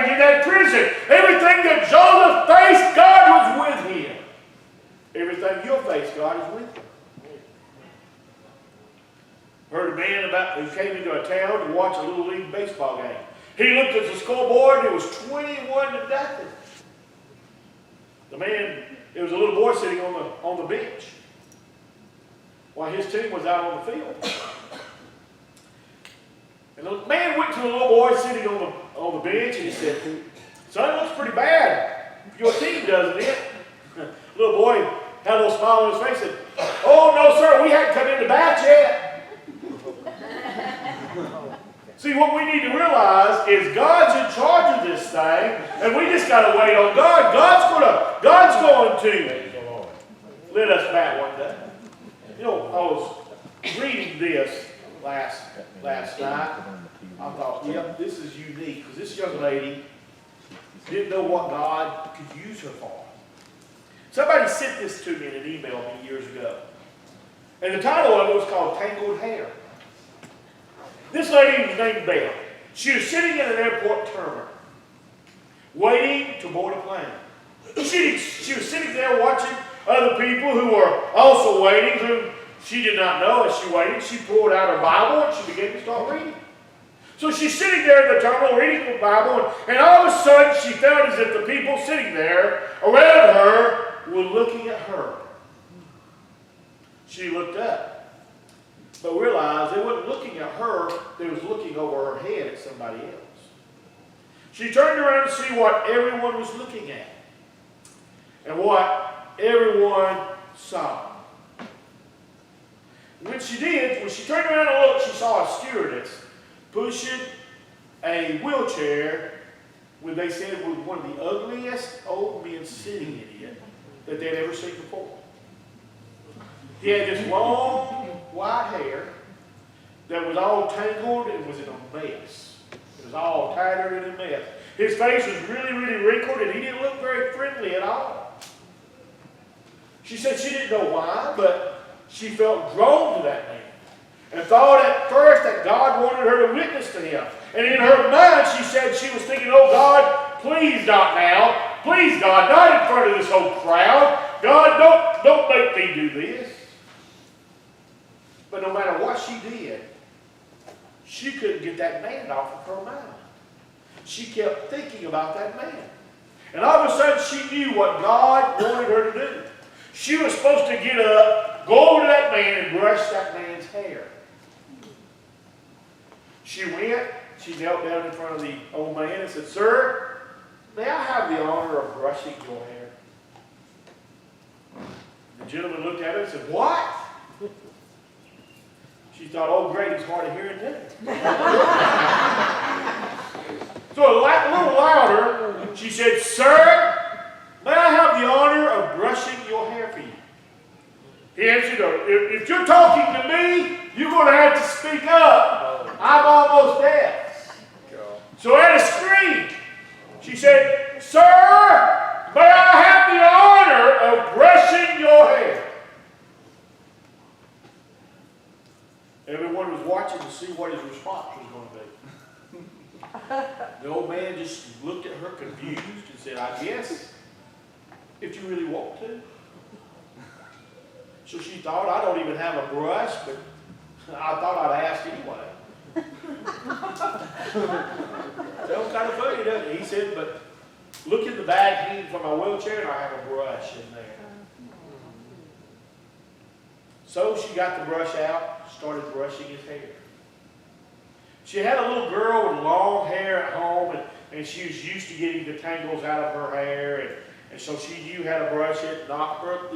back in that prison. Everything that Joseph faced, God was with him. Everything you'll face, God is with you. Heard a man who came into a town to watch a little league baseball game. He looked at the scoreboard and it was 21-0. The man, it was a little boy sitting on the bench while his team was out on the field. And the man went to the little boy sitting on the bench and he said, "Son, it looks pretty bad. Your team, doesn't it?" The little boy had a little smile on his face and said, "Oh, no, sir, we hadn't come into bat yet." See, what we need to realize is God's in charge of this thing, and we just got to wait on God. God's going to let us bat one day. You know, I was reading this last night. I thought, yep, this is unique, because this young lady didn't know what God could use her for. Somebody sent this to me in an email many years ago. And the title of it was called Tangled Hair. This lady was named Belle. She was sitting in an airport terminal, waiting to board a plane. She was sitting there watching other people who were also waiting, whom she did not know as she waited. She pulled out her Bible and she began to start reading. So she's sitting there in the terminal reading the Bible, and all of a sudden she felt as if the people sitting there around her were looking at her. She looked up, but realized they weren't looking at her, they was looking over her head at somebody else. She turned around to see what everyone was looking at, and what everyone saw. When she turned around and looked, she saw a stewardess pushing a wheelchair when they said it was one of the ugliest old men sitting in it that they'd ever seen before. He had this long white hair that was all tangled and was in a mess. It was all tattered and a mess. His face was really, really wrinkled, and he didn't look very friendly at all. She said she didn't know why, but she felt drawn to that man and thought at first that God wanted her to witness to him. And in her mind, she said she was thinking, "Oh God, please not now. Please God, not in front of this whole crowd. God, don't make me do this." But no matter what she did, she couldn't get that man off of her mind. She kept thinking about that man. And all of a sudden, she knew what God wanted her to do. She was supposed to get up, go over to that man, and brush that man's hair. She went, she knelt down in front of the old man and said, "Sir, may I have the honor of brushing your hair?" The gentleman looked at her and said, "What?" She thought, "Oh, great, he's hard of hearing too." So a little louder, she said, "Sir, may I have the honor of brushing your hair for you?" He answered her, "If you're talking to me, you're going to have to speak up. I'm almost deaf." So at a scream, she said, "Sir, may I have the honor of brushing your hair?" Everyone was watching to see what his response was going to be. The old man just looked at her confused and said, "I guess, if you really want to." So she thought, "I don't even have a brush, but I thought I'd ask anyway." Sounds kind of funny, doesn't it? He said, "But look in the bag hanging from my wheelchair, and I have a brush in there." So she got the brush out, started brushing his hair. She had a little girl with long hair at home, and she was used to getting the tangles out of her hair, and so she knew how to brush it, not hurt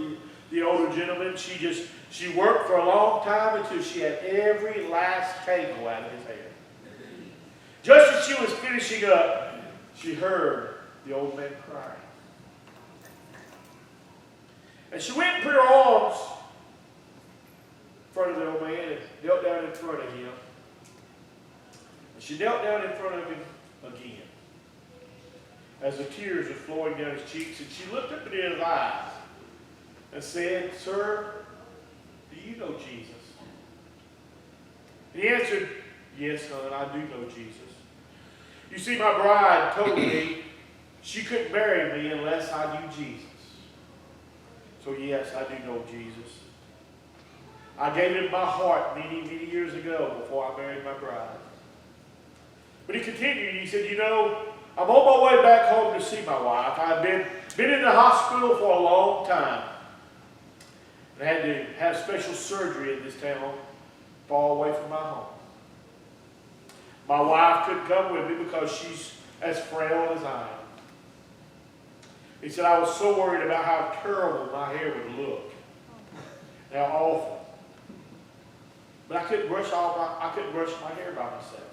the older gentleman. She worked for a long time until she had every last tangle out of his hair. Just as she was finishing up, she heard the old man crying. And she went and put her arms in front of the old man and knelt down in front of him. And she knelt down in front of him again as the tears were flowing down his cheeks, and she looked up into his eyes and said, "Sir, do you know Jesus?" And he answered, "Yes, son, I do know Jesus." You see, my bride told me she couldn't marry me unless I knew Jesus. So yes, I do know Jesus. I gave him my heart many, many years ago before I married my bride. But he continued, he said, you know, I'm on my way back home to see my wife. I've been in the hospital for a long time. I had to have special surgery in this town, far away from my home. My wife couldn't come with me because she's as frail as I am. He said, I was so worried about how terrible my hair would look. How awful. But I couldn't brush my hair by myself.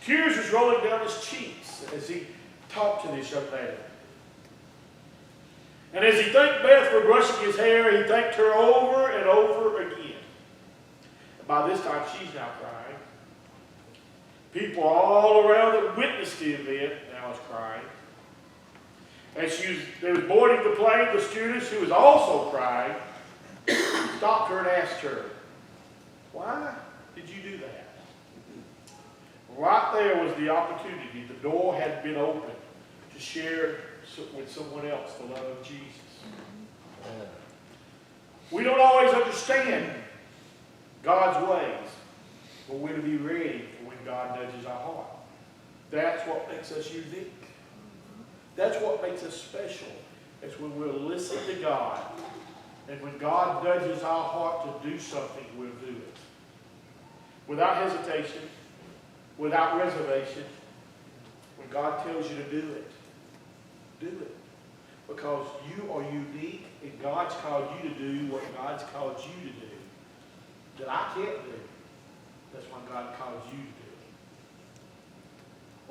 Tears was rolling down his cheeks as he talked to this young man. And as he thanked Beth for brushing his hair, he thanked her over and over again. And by this time, she's now crying. People all around that witnessed the event now is crying. And they was boarding the plane, the stewardess, who was also crying, stopped her and asked her, why did you do that? Right there was the opportunity. The door had been opened to share with someone else the love of Jesus. We don't always understand God's ways, but we're to be ready for when God nudges our heart. That's what makes us unique. That's what makes us special. It's when we'll listen to God. And when God nudges our heart to do something, we'll do it. Without hesitation, without reservation. When God tells you to do it, do it. Because you are unique and God's called you to do what God's called you to do. That I can't do. That's why God calls you to do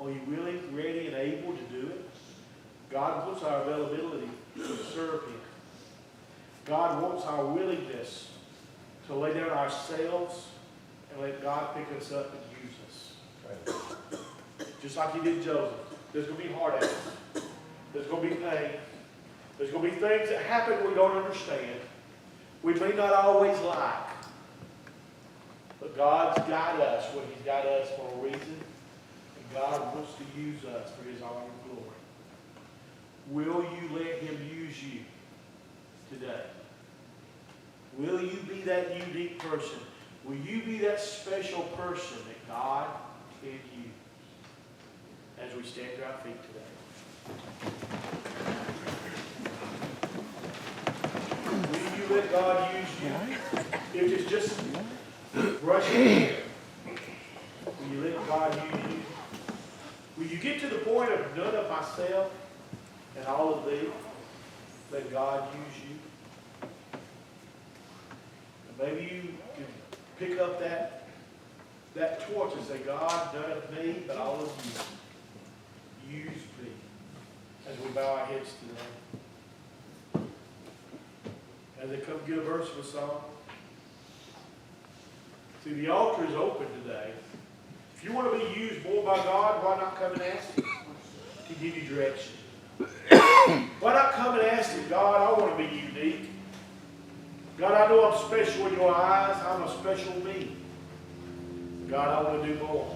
it. Are you really ready and able to do it? God wants our availability to serve Him. God wants our willingness to lay down ourselves and let God pick us up and use us. Just like He did Joseph. There's going to be heartache. There's going to be pain. There's going to be things that happen we don't understand. We may not always like. But God's got us where He's got us for a reason. And God wants to use us for His honor and glory. Will you let Him use you today? Will you be that unique person? Will you be that special person that God can use? As we stand to our feet today. Will you let God use you? If it's just brushing your hair, will you let God use you? Will you get to the point of none of myself and all of thee? Let God use you. And maybe you can pick up that torch and say, God, none of me, but all of you. Use me. As we bow our heads today. As they come give a verse of a song. See, the altar is open today. If you want to be used more by God, why not come and ask Him to give you direction? Why not come and ask Him, God, I want to be unique. God, I know I'm special in your eyes. I'm a special me. God, I want to do more.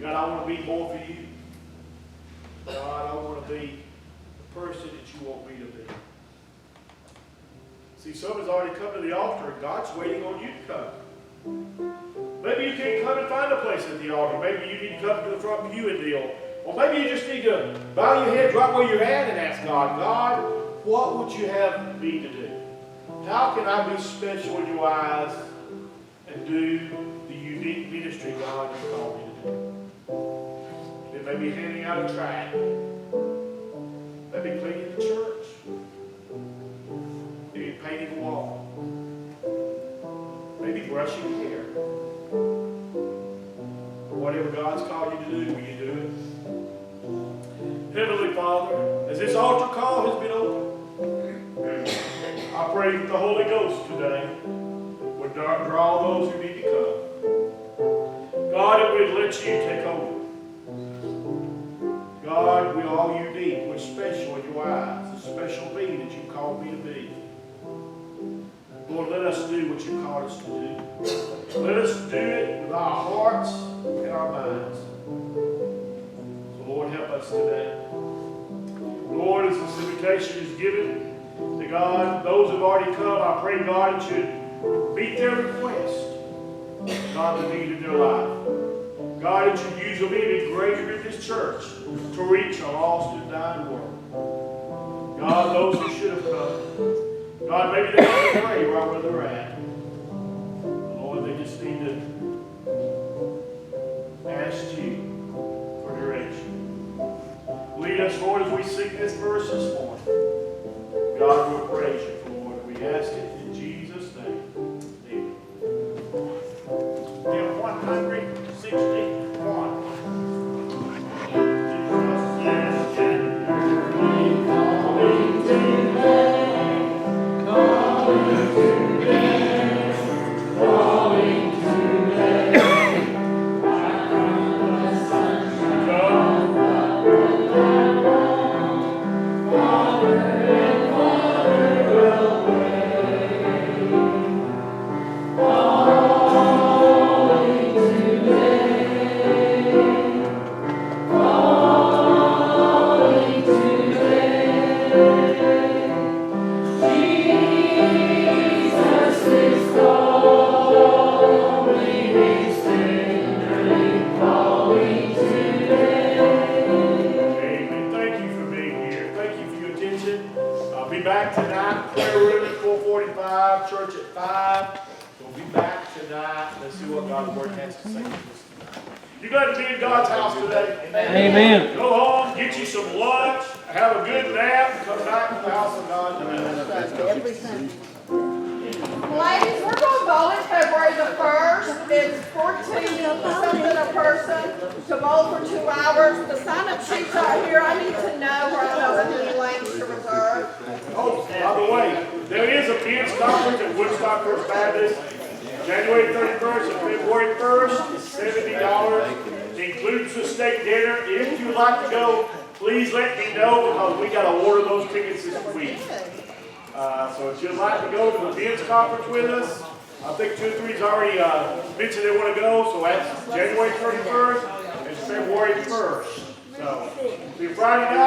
God, I want to be more for you. God, I want to be the person that you want me to be. See, someone's already come to the altar and God's waiting on you to come. Maybe you can't come and find a place at the altar. Maybe you need to come to the front pew and kneel. Or maybe you just need to bow your head right where you're at and ask God, God, what would you have me to do? How can I be special in your eyes and do the unique ministry, God, you called me to do? It may be handing out a tract. Maybe cleaning the church. Maybe painting a wall. Maybe brushing hair. Whatever God's called you to do, will you do it? Heavenly Father, as this altar call has been opened, I pray that the Holy Ghost today would draw those who need to come. God, it would let you take over. God, we're all unique. We're special in your eyes. A special being that you called me to be. Lord, let us do what you called us to do. Let us do it with our hearts and our minds. us today. Lord, as this invitation is given to God, those who have already come, I pray, God, that you'd meet their request. God, the need of their life. God, that you'd use them even greater in this church to reach a lost and dying world. God, those who should have come, God, maybe they don't pray right where they're at. Lord, they just need to ask you for direction. Lead us, Lord, as we sing this verse this morning. God, we'll praise you, Lord. We ask it in Jesus' name. Amen. Hymn 161. You glad to be in God's house today? Amen. Go home, get you some lunch, have a good nap, and come back to the house of God today. Ladies, we're going to bowl in February the 1st. It's $14 something a person to bowl for 2 hours. The sign-up sheets are here. I need to know where I know the lanes to reserve. Oh, by the way, there is a men's conference at Woodstock First Baptist. January 31st and February 1st is $70. Includes the steak dinner. If you'd like to go, please let me know because we got to order those tickets this week. So if you'd like to go to the men's conference with us, I think 2 or 3's already mentioned they want to go. So that's January 31st and February 1st. So, it'll be Friday night.